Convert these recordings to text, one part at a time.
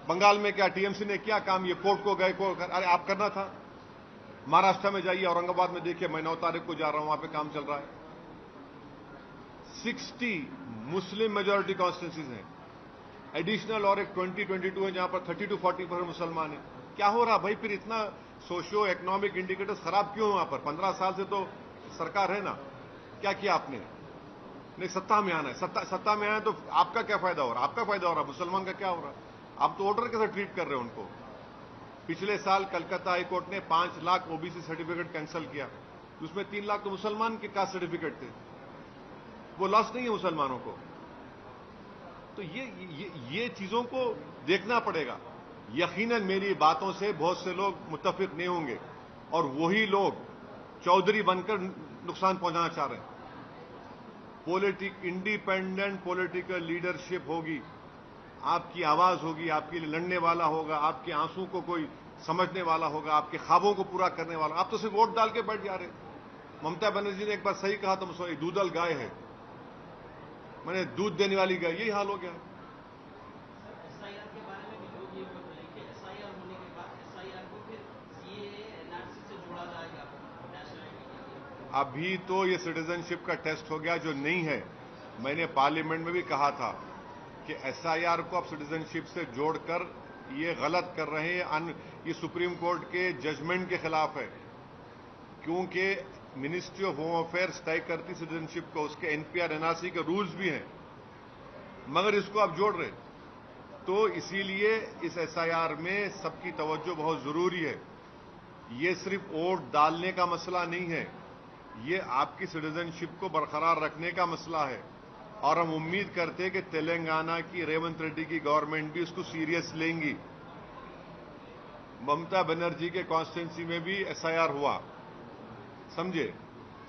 बंगाल में क्या टीएमसी ने क्या काम, ये कोर्ट को गए, अरे आप करना था। महाराष्ट्र में जाइए, औरंगाबाद में देखिए, मैं 9 तारीख को जा रहा हूं, वहां पे काम चल रहा है। 60 मुस्लिम मेजोरिटी कॉन्स्टिट्यूंसीज हैं, एडिशनल और एक 2022 है जहां पर 30 to 40% मुसलमान है। क्या हो रहा भाई? फिर इतना सोशियो इकोनॉमिक इंडिकेटर्स खराब क्यों वहां पर? 15 साल से तो सरकार है ना, क्या किया आपने? नहीं, सत्ता में आना है, सत्ता में आना है तो आपका क्या फायदा हो रहा? आपका फायदा हो रहा, मुसलमान का क्या हो रहा? आप तो वोटर कैसे ट्रीट कर रहे हो उनको? पिछले साल कलकत्ता हाईकोर्ट ने 5 लाख ओबीसी सर्टिफिकेट कैंसिल किया, उसमें 3 लाख तो मुसलमान के कास्ट सर्टिफिकेट थे। वो लॉस नहीं है मुसलमानों को। तो ये चीजों को देखना पड़ेगा। यकीनन मेरी बातों से बहुत से लोग मुत्तफिक नहीं होंगे और वही लोग चौधरी बनकर नुकसान पहुंचाना चाह रहे हैं। इंडिपेंडेंट पॉलिटिकल लीडरशिप होगी, आपकी आवाज होगी, आपके लिए लड़ने वाला होगा, आपके आंसू को कोई समझने वाला होगा, आपके ख्वाबों को पूरा करने वाला। आप तो सिर्फ वोट डाल के बैठ जा रहे। ममता बनर्जी ने एक बार सही कहा था, मुझे दूधल गाय है, मैंने दूध देने वाली गाय, यही हाल हो गया। एसआईआर के बारे में भी लोग ये बोल रहे हैं कि एसआईआर होने के बाद एसआईआर को फिर सीएए एनआरसी से जोड़ा जाएगा नेशनलिटी के लिए। अभी तो ये सिटीजनशिप का टेस्ट हो गया जो नहीं है। मैंने पार्लियामेंट में भी कहा था कि एसआईआर को आप सिटीजनशिप से जोड़कर ये गलत कर रहे हैं। ये सुप्रीम कोर्ट के जजमेंट के खिलाफ है, क्योंकि मिनिस्ट्री ऑफ होम अफेयर्स तय करती सिटीजनशिप को, उसके एनपीआर एनआरसी के रूल्स भी हैं, मगर इसको आप जोड़ रहे। तो इसीलिए इस एसआईआर में सबकी तवज्जो बहुत जरूरी है। ये सिर्फ वोट डालने का मसला नहीं है, ये आपकी सिटीजनशिप को बरकरार रखने का मसला है। और हम उम्मीद करते हैं कि तेलंगाना की रेवंत रेड्डी की गवर्नमेंट भी इसको सीरियस लेंगी। ममता बनर्जी के कॉन्स्टिट्यूंसी में भी एसआईआर हुआ, समझे,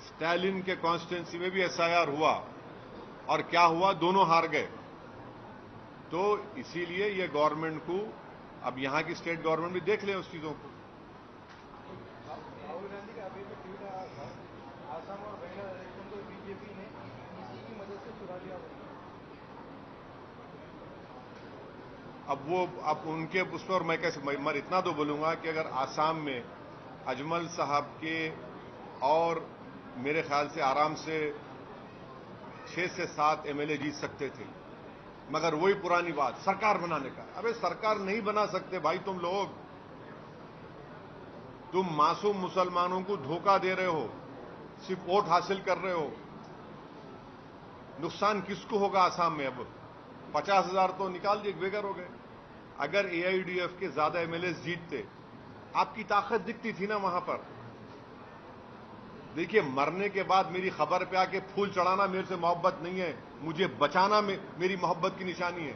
स्टालिन के कॉन्स्टिट्यूंसी में भी एसआईआर हुआ, और क्या हुआ? दोनों हार गए। तो इसीलिए ये गवर्नमेंट को, अब यहां की स्टेट गवर्नमेंट भी देख ले उस चीजों को। राहुल गांधी का अभी भी ट्वीट आया था, आसाम और बिहार इलेक्शन को बीजेपी ने इसी की मदद से चुरा लिया। अब उनके उस पर मैं कैसे, मैं इतना तो बोलूंगा कि अगर आसाम में अजमल साहब के और मेरे ख्याल से आराम से 6 से 7 एमएलए जीत सकते थे, मगर वही पुरानी बात सरकार बनाने का। अबे सरकार नहीं बना सकते भाई तुम लोग, तुम मासूम मुसलमानों को धोखा दे रहे हो, सिर्फ वोट हासिल कर रहे हो। नुकसान किसको होगा आसाम में? अब 50,000 तो निकाल दिए, बेघर हो गए। अगर एआईयूडीएफ के ज्यादा एमएलए जीतते, आपकी ताकत दिखती थी ना वहां पर। देखिए, मरने के बाद मेरी खबर पे आके फूल चढ़ाना मेरे से मोहब्बत नहीं है, मुझे बचाना मेरी मोहब्बत की निशानी है।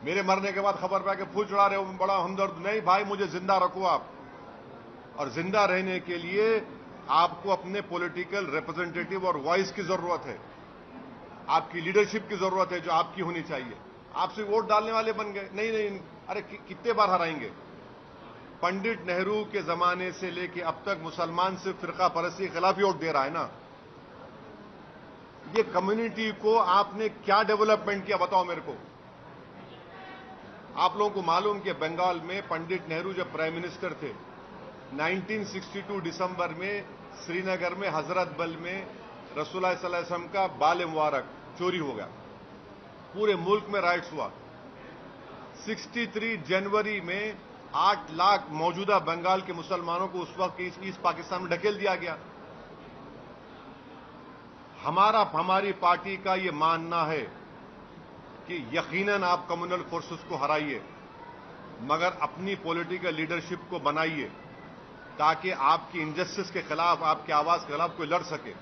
मेरे मरने के बाद खबर पे आके फूल चढ़ा रहे हो, बड़ा हमदर्द नहीं भाई, मुझे जिंदा रखो आप। और जिंदा रहने के लिए आपको अपने पॉलिटिकल रिप्रेजेंटेटिव और वॉइस की जरूरत है, आपकी लीडरशिप की जरूरत है जो आपकी होनी चाहिए। आप सिर्फ वोट डालने वाले बन गए। नहीं नहीं, अरे कितने बार हराएंगे? पंडित नेहरू के जमाने से लेके अब तक मुसलमान सिर्फ फिरका परस्ती के खिलाफ ही वोट दे रहा है ना। ये कम्युनिटी को आपने क्या डेवलपमेंट किया बताओ मेरे को। आप लोगों को मालूम कि बंगाल में पंडित नेहरू जब प्राइम मिनिस्टर थे, 1962 दिसंबर में श्रीनगर में हजरत बल में रसूलुल्लाह सल्लल्लाहु अलैहि वसल्लम का बाल मुबारक चोरी हो गया, पूरे मुल्क में राइट्स हुआ। 63 जनवरी में 8 लाख मौजूदा बंगाल के मुसलमानों को उस वक्त ईस्ट पाकिस्तान में ढकेल दिया गया। हमारी पार्टी का यह मानना है कि यकीनन आप कम्युनल फोर्सेस को हराइए, मगर अपनी पॉलिटिकल लीडरशिप को बनाइए ताकि आपकी इनजस्टिस के खिलाफ, आपकी आवाज के खिलाफ कोई लड़ सके।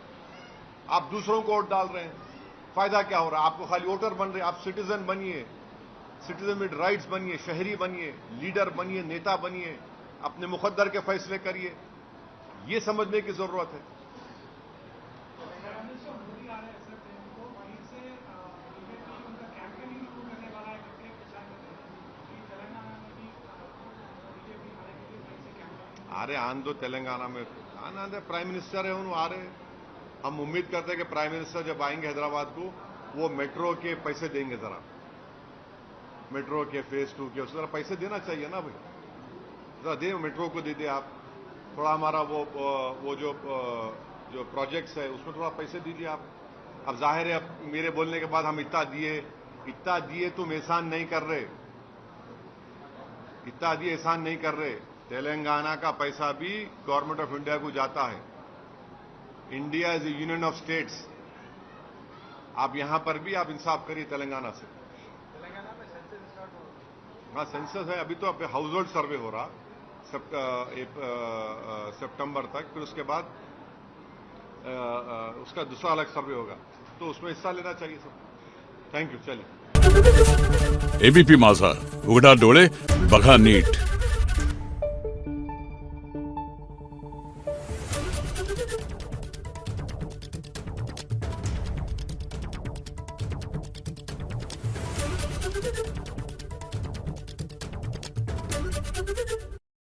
आप दूसरों को वोट डाल रहे हैं, फायदा क्या हो रहा है? आपको खाली वोटर बन रहे हैं। आप सिटीजन बनिए, सिटीजन विद राइट्स बनिए, शहरी बनिए, लीडर बनिए, नेता बनिए, अपने मुकद्दर के फैसले करिए। ये समझने की जरूरत है। अरे आन दो, तेलंगाना में आना दे, प्राइम मिनिस्टर है उन्होंने आ रहे। हम उम्मीद करते हैं कि प्राइम मिनिस्टर जब आएंगे हैदराबाद को, वो मेट्रो के पैसे देंगे जरा। मेट्रो के फेज 2 के, उसको जरा पैसे देना चाहिए ना भाई, जरा दे, मेट्रो को दे दे आप, थोड़ा हमारा वो जो प्रोजेक्ट्स है उसमें थोड़ा पैसे दीजिए आप। अब जाहिर है अब मेरे बोलने के बाद हम इतना दिए तुम एहसान नहीं कर रहे, इतना दिए एहसान नहीं कर रहे। तेलंगाना का पैसा भी गवर्नमेंट ऑफ इंडिया को जाता है। India is A union of states. आप यहां पर भी आप इंसाफ करिए तेलंगाना से। तेलंगाना में सेंसस स्टार्ट हो, हाँ सेंसस है, अभी तो अब हाउस होल्ड सर्वे हो रहा सितंबर तक, फिर उसके बाद उसका दूसरा अलग सर्वे होगा, तो उसमें हिस्सा लेना चाहिए सब। Thank you. चलिए, एबीपी माझा, उघडा डोळे बघा नीट।